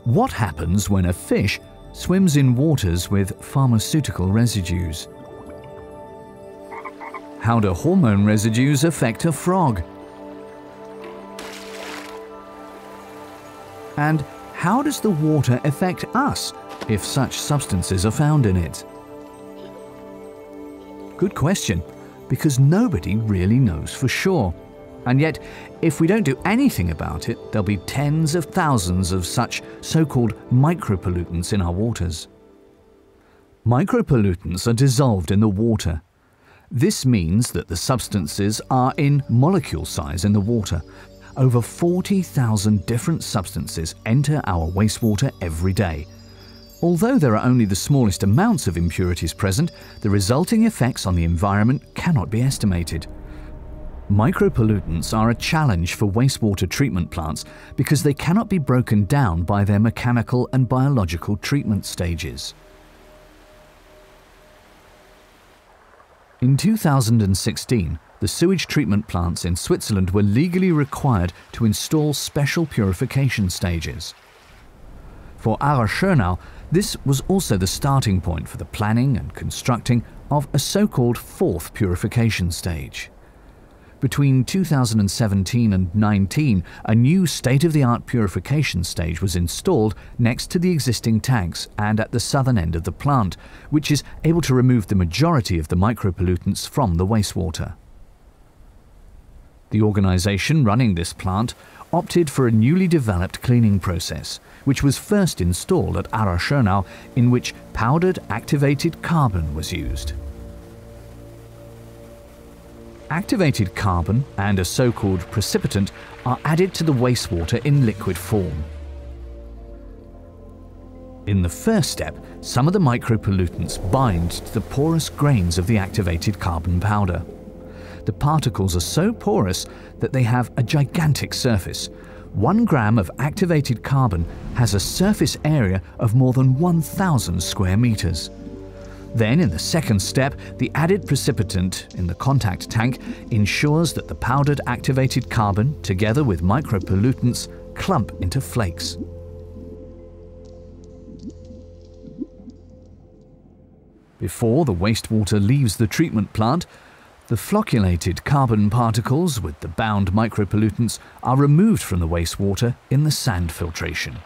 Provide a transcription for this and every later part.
What happens when a fish swims in waters with pharmaceutical residues? How do hormone residues affect a frog? And how does the water affect us if such substances are found in it? Good question, because nobody really knows for sure. And yet, if we don't do anything about it, there'll be tens of thousands of such so-called micropollutants in our waters. Micropollutants are dissolved in the water. This means that the substances are in molecule size in the water. Over 40,000 different substances enter our wastewater every day. Although there are only the smallest amounts of impurities present, the resulting effects on the environment cannot be estimated. Micropollutants are a challenge for wastewater treatment plants because they cannot be broken down by their mechanical and biological treatment stages. In 2016, the sewage treatment plants in Switzerland were legally required to install special purification stages. For our Schönau, this was also the starting point for the planning and constructing of a so-called fourth purification stage. Between 2017 and 19, a new state-of-the-art purification stage was installed next to the existing tanks and at the southern end of the plant, which is able to remove the majority of the micropollutants from the wastewater. The organisation running this plant opted for a newly developed cleaning process, which was first installed at Schönau, in which powdered activated carbon was used. Activated carbon and a so-called precipitant are added to the wastewater in liquid form. In the first step, some of the micropollutants bind to the porous grains of the activated carbon powder. The particles are so porous that they have a gigantic surface. 1 gram of activated carbon has a surface area of more than 1,000 square meters. Then, in the second step, the added precipitant in the contact tank ensures that the powdered activated carbon, together with micropollutants, clump into flakes. Before the wastewater leaves the treatment plant, the flocculated carbon particles with the bound micropollutants are removed from the wastewater in the sand filtration.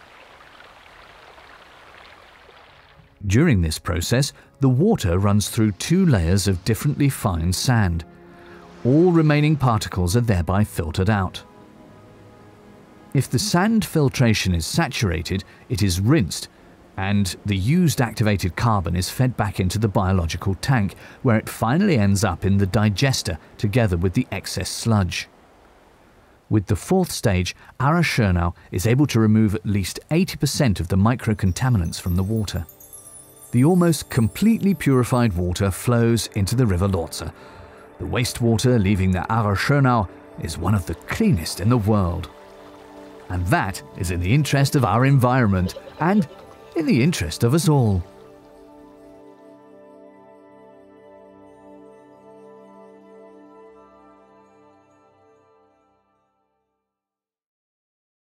During this process, the water runs through 2 layers of differently fine sand. All remaining particles are thereby filtered out. If the sand filtration is saturated, it is rinsed, and the used activated carbon is fed back into the biological tank, where it finally ends up in the digester together with the excess sludge. With the fourth stage, our Schönau is able to remove at least 80% of the microcontaminants from the water. The almost completely purified water flows into the River Lorze. The wastewater leaving the Schönau is one of the cleanest in the world. And that is in the interest of our environment and in the interest of us all.